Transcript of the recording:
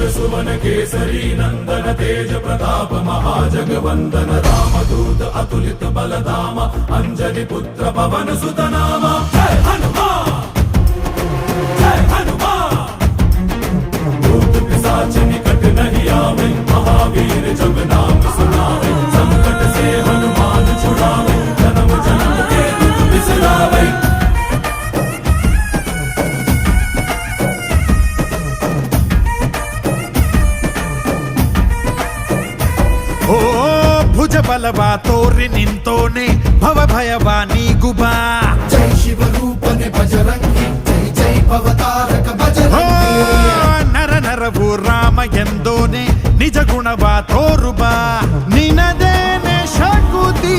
सुवन केसरी नंदन तेज प्रताप महाजगवंदन रामदूत अतुलित बलधाम अंजनी पुत्र पवन सुत नाम जय हनुमान जय हनुमान। भूत पिशाच निकट नहीं आवे महावीर जब नाम सुनावे संकट से हनुमान छुड़ावे जन्म जन्म के दुख बिसरावे। ಓ ಭುಜ ಬಲವಾ ತೋರಿ ನಿಂತೋನೆ ಭವ ಭಯವಾ ನೀಗುಬಾ ಜೈ ಶಿವ ರೂಪನೆ ಬಜರಂಗಿ ಜೈ ಜೈ ಭವತಾರಕ ಬಜರಂಗಿ ನರ ನರವು ರಾಮ ಎಂದೋನೆ ನಿಜ ಗುಣವಾ ತೋರುಬಾ ನಿನದೇನೆ ಶಕುತಿ